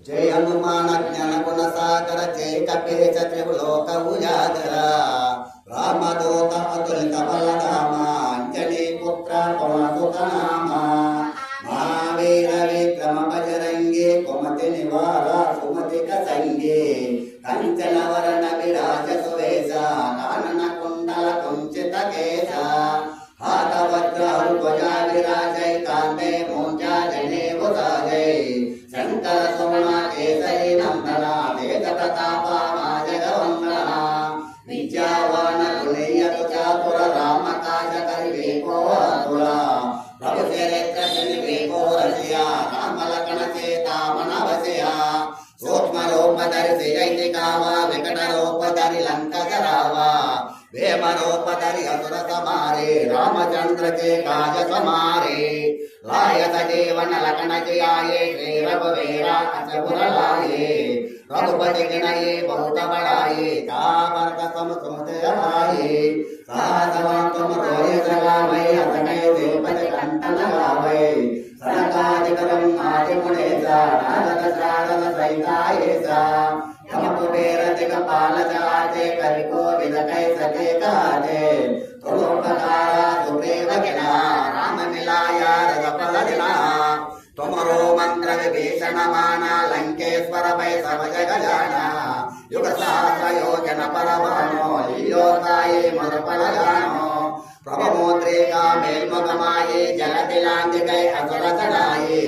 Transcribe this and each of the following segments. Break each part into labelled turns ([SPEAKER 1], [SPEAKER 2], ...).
[SPEAKER 1] जय हनुमान ज्ञान गुण सागर जय कपीश त्रिलोक उजागर रामदूत अतुलित बलधामा अंजनी पुत्र पवन नामा महावीर विक्रम बजरंगी कुमति निवार सुमति कसंगी कंचन वरण विराज सुवेशा कानन कुंडल कुंचित केशा हाथ वज्र ध्वजा विराजय कांते मूंजा जने बुधाजय शंकर सुमना केसरी नंदना तेज प्रतापा जगवंदना विद्यावान गुणयतु चातुर राम काज करिवे को आतुरा प्रभु चरित्र जनिवे को रसिया राम लखन सीता मन वसिया सूक्ष्म रूप धरि जयति कावा विकट रूप धरि लंक जरावा वेम रूप धरि असुर समारे रामचंद्र के काज समारे लायत जीवन लखन जियाये श्री रघुवीरा असुर लाये रघुपति गिनये बहुत बड़ाये तामर कसम सुमते आये साधवान तुम रोय जगावे असकय देवपति कंठ लगावे सनकादिकरम आदि मुनेसा नारद सारद सहितायेसा यम कुबेर दिगपाल जाते करिको विदकय सके काते तुमोपकारा सुग्रीव गिना राम मिलाया रघुपल दिना तुमरो मंत्र विभीषण माना लंकेश्वर भय सब जग जाना युग सहस्र योजन परमानो लीलोताये मरुपल जानो प्रभु मोद्रेका मेलमुगमाये जल दिलांग गए असुर चढ़ाये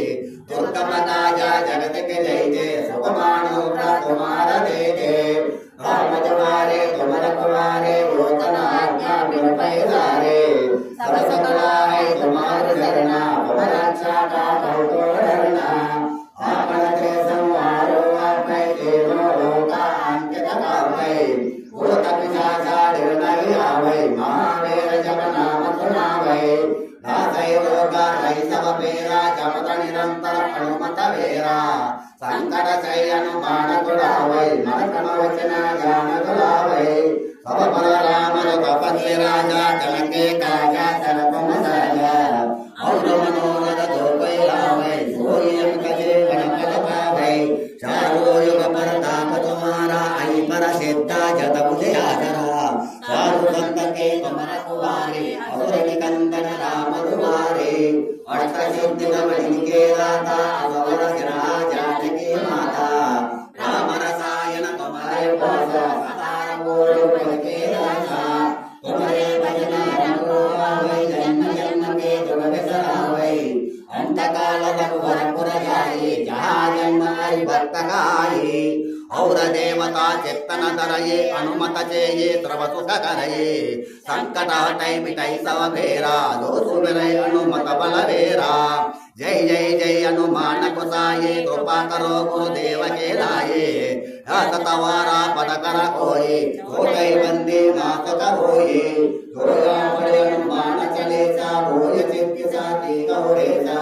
[SPEAKER 1] दुर्गम काजा जगत के जय जय सुखमानो कुमार दे दे राम तुम्हारे तुम रखवारे भूतन आज्ञा बिन पैसारे सब सकलाए तुम्हारे शरणा तुम रक्षा का कहो डरना आपन ते संहारो आपै देवो लोका अंकित कावै भूत पिशाचा निर्णय आवै महावीर जप नाम सुनावै नाथै रोगा रहि सब पेरा जपत निरंतर हनुमत वेरा संकट से हनुमान छुड़ावै मन क्रम वचन ज्ञान दुलावै सब बल राम रघुपति राजा चलके काजा सर्वम साजा और मनोरथ जो कोई लावै सोई अंक जीवन फल पावै चारों युग परताप तुम्हारा आई पर सिद्धा जत बुझे आदरा साधु संत के तुम रखवारे असुर निकंदन राम दुआरे अष्ट सिद्धि नवनीत के दाता असवर सिरा जानकी माता राम रसायन तुम्हारे पास सतार बोल के दाता तुम्हारे भजन रंगो आवे जन्म जन्म के दुख बिसरावे अंत काल रघुवर पुर जाए जहाँ जन्म हरि भक्त गाये और देवता चित्तन धरये अनुमत चेये सर्व सुख करये संकट हटै मिटै सब भेरा जो सुमिरै अनुमत बल वेरा जय जय जय हनुमान गोसाये कृपा करो गुरुदेव के लाये सतवारा पद कर कोये छोटे बंदे नाथ कहोये दुर्गा बड़े हनुमान चले सा भोज सिद्धि साथी गौरेसा